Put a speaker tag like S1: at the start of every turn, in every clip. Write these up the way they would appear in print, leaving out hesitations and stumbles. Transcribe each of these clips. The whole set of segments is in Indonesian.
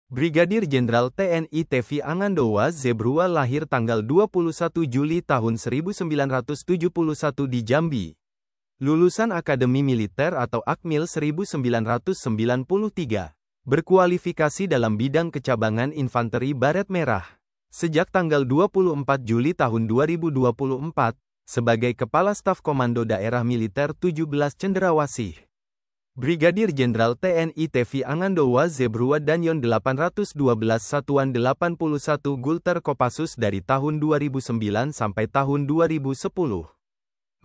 S1: Brigadir Jenderal TNI Tevi Angandowa Zebrua lahir tanggal 21 Juli tahun 1971 di Jambi. Lulusan Akademi Militer atau Akmil 1993. Berkualifikasi dalam bidang kecabangan infanteri baret merah. Sejak tanggal 24 Juli tahun 2024, sebagai Kepala Staf Komando Daerah Militer 17 Cendrawasih. Brigadir Jenderal TNI Tevi Angandowa Zebrua Danyon 812 Satuan 81 Gulter Kopassus dari tahun 2009 sampai tahun 2010.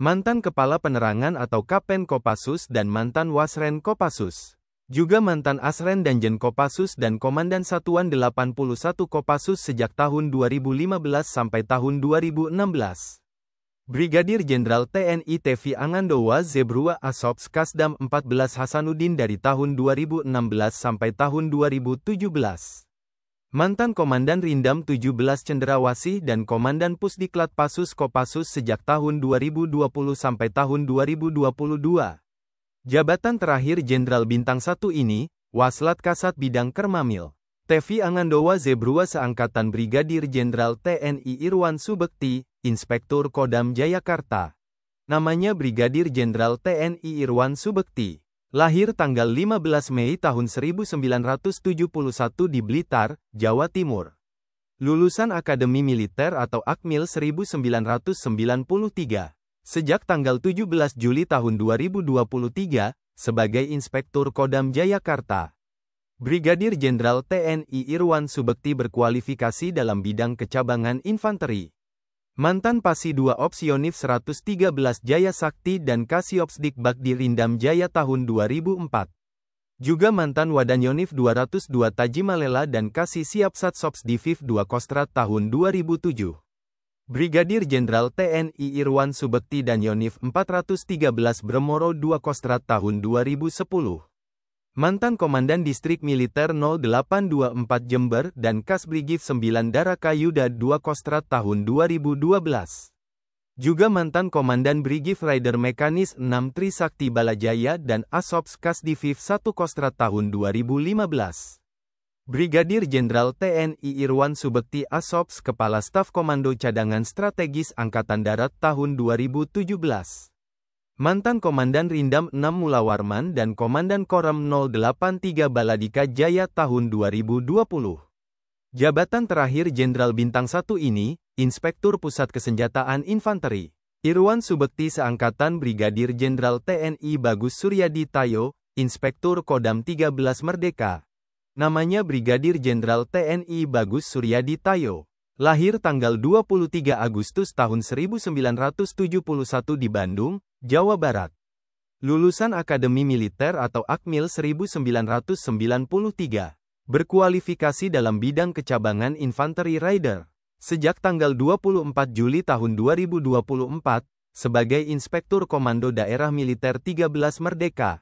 S1: Mantan Kepala Penerangan atau Kapen Kopassus dan mantan Wasren Kopassus. Juga mantan Asren Danjen Kopassus dan Komandan Satuan 81 Kopassus sejak tahun 2015 sampai tahun 2016. Brigadir Jenderal TNI Tevi Angandowa Zebrua Asops Kasdam 14 Hasanuddin dari tahun 2016 sampai tahun 2017. Mantan Komandan Rindam 17 Cendrawasih dan Komandan Pusdiklat Pasus Kopassus sejak tahun 2020 sampai tahun 2022. Jabatan terakhir Jenderal Bintang 1 ini, Waslat Kasat Bidang Kermamil. Tevi Angandowa Zebrua seangkatan Brigadir Jenderal TNI Irwan Subekti, Inspektur Kodam Jayakarta. Namanya Brigadir Jenderal TNI Irwan Subekti. Lahir tanggal 15 Mei tahun 1971 di Blitar, Jawa Timur. Lulusan Akademi Militer atau Akmil 1993. Sejak tanggal 17 Juli tahun 2023, sebagai Inspektur Kodam Jayakarta. Brigadir Jenderal TNI Irwan Subekti berkualifikasi dalam bidang kecabangan infanteri. Mantan Pasi 2 Opsionif 113 Jaya Sakti dan Kasiopsdikbak di Rindam Jaya tahun 2004. Juga mantan Wadanyonif 202 Tajimalela dan Kasi Siapsat Sops Diviv 2 Kostrat tahun 2007. Brigadir Jenderal TNI Irwan Subekti dan Yonif 413 Bremoro 2 Kostrat tahun 2010. Mantan Komandan Distrik Militer 0824 Jember dan Kasbrigif 9 Daraka Yuda 2 Kostrat tahun 2012. Juga mantan Komandan Brigif Rider Mekanis 6 Trisakti Balajaya dan Asops Kasdiviv 1 Kostrat tahun 2015. Brigadir Jenderal TNI Irwan Subekti Asops Kepala Staf Komando Cadangan Strategis Angkatan Darat tahun 2017. Mantan Komandan Rindam 6 Mulawarman dan Komandan Korem 083 Baladika Jaya tahun 2020. Jabatan terakhir Jenderal Bintang 1 ini, Inspektur Pusat Kesenjataan Infanteri. Irwan Subekti seangkatan Brigadir Jenderal TNI Bagus Suryadi Tayo, Inspektur Kodam 13 Merdeka. Namanya Brigadir Jenderal TNI Bagus Suryadi Tayo. Lahir tanggal 23 Agustus tahun 1971 di Bandung, Jawa Barat. Lulusan Akademi Militer atau Akmil 1993. Berkualifikasi dalam bidang kecabangan infanteri rider. Sejak tanggal 24 Juli tahun 2024, sebagai Inspektur Komando Daerah Militer 13 Merdeka.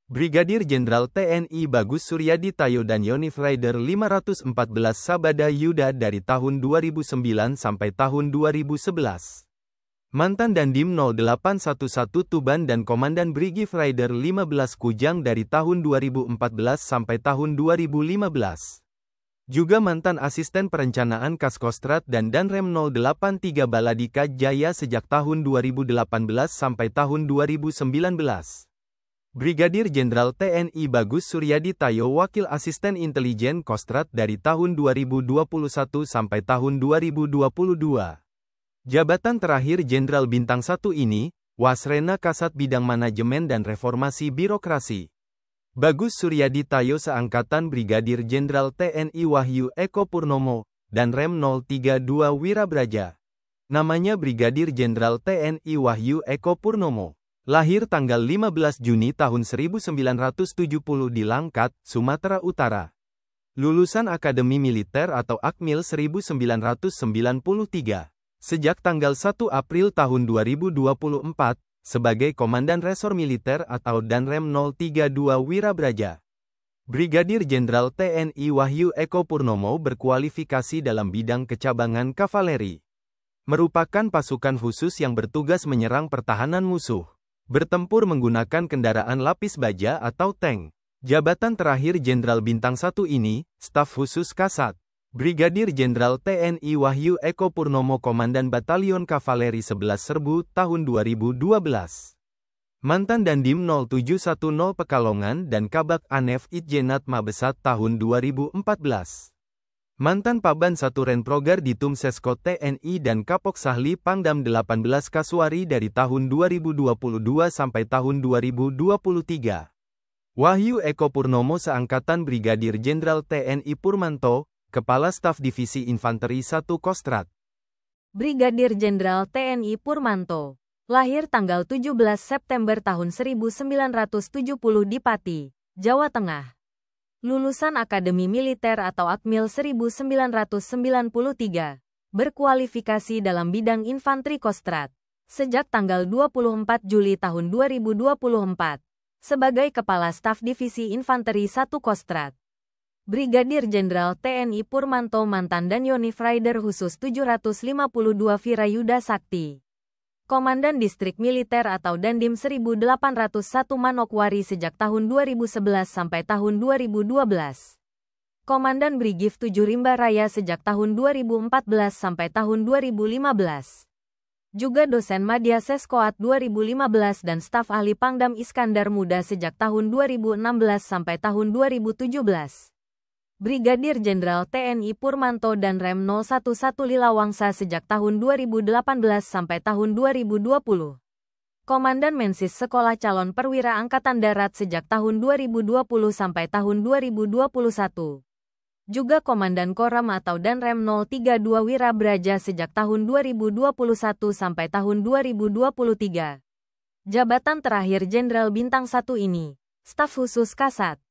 S1: Brigadir Jenderal TNI Bagus Suryadi Tayo dan Yonif Rider 514 Sabada Yuda dari tahun 2009 sampai tahun 2011. Mantan Dandim 0811 Tuban dan Komandan Brigif Rider 15 Kujang dari tahun 2014 sampai tahun 2015. Juga mantan Asisten Perencanaan Kaskostrat dan Danrem 083 Baladika Jaya sejak tahun 2018 sampai tahun 2019. Brigadir Jenderal TNI Bagus Suryadi Tayo Wakil Asisten Intelijen Kostrat dari tahun 2021 sampai tahun 2022. Jabatan terakhir Jenderal Bintang 1 ini, Wasrena Kasat Bidang Manajemen dan Reformasi Birokrasi. Bagus Suryadi Tayo seangkatan Brigadir Jenderal TNI Wahyu Eko Purnomo, dan Rem 032 Wirabraja. Namanya Brigadir Jenderal TNI Wahyu Eko Purnomo. Lahir tanggal 15 Juni tahun 1970 di Langkat, Sumatera Utara. Lulusan Akademi Militer atau Akmil 1993. Sejak tanggal 1 April tahun 2024, sebagai Komandan Resor Militer atau Danrem 032 Wirabraja. Brigadir Jenderal TNI Wahyu Eko Purnomo berkualifikasi dalam bidang kecabangan kavaleri. Merupakan pasukan khusus yang bertugas menyerang pertahanan musuh. Bertempur menggunakan kendaraan lapis baja atau tank. Jabatan terakhir Jenderal Bintang 1 ini, Staf Khusus Kasat. Brigadir Jenderal TNI Wahyu Eko Purnomo Komandan Batalion Kavaleri 11 Serbu tahun 2012. Mantan Dandim 0710 Pekalongan dan Kabak Anef Itjenat Mabesat tahun 2014. Mantan Paban 1 Renprogar di Tumsesko TNI dan Kapok Sahli Pangdam 18 Kasuari dari tahun 2022 sampai tahun 2023. Wahyu Eko Purnomo seangkatan Brigadir Jenderal TNI Purmanto, Kepala Staf Divisi Infanteri 1 Kostrat.
S2: Brigadir Jenderal TNI Purmanto, lahir tanggal 17 September tahun 1970 di Pati, Jawa Tengah. Lulusan Akademi Militer atau Akmil 1993, berkualifikasi dalam bidang infanteri Kostrat. Sejak tanggal 24 Juli tahun 2024, sebagai Kepala Staf Divisi Infanteri 1 Kostrat. Brigadir Jenderal TNI Purmanto mantan Danionif Rider Khusus 752 Virayuda Sakti. Komandan Distrik Militer atau Dandim 1801 Manokwari sejak tahun 2011 sampai tahun 2012. Komandan Brigif 7 Rimba Raya sejak tahun 2014 sampai tahun 2015. Juga dosen Madya Seskoat 2015 dan staf ahli Pangdam Iskandar Muda sejak tahun 2016 sampai tahun 2017. Brigadir Jenderal TNI Purmanto dan Rem 011 Lilawangsa sejak tahun 2018 sampai tahun 2020. Komandan Mensis Sekolah Calon Perwira Angkatan Darat sejak tahun 2020 sampai tahun 2021. Juga Komandan Koram atau Danrem 032 Wirabraja sejak tahun 2021 sampai tahun 2023. Jabatan terakhir Jenderal Bintang 1 ini, Staf Khusus Kasat.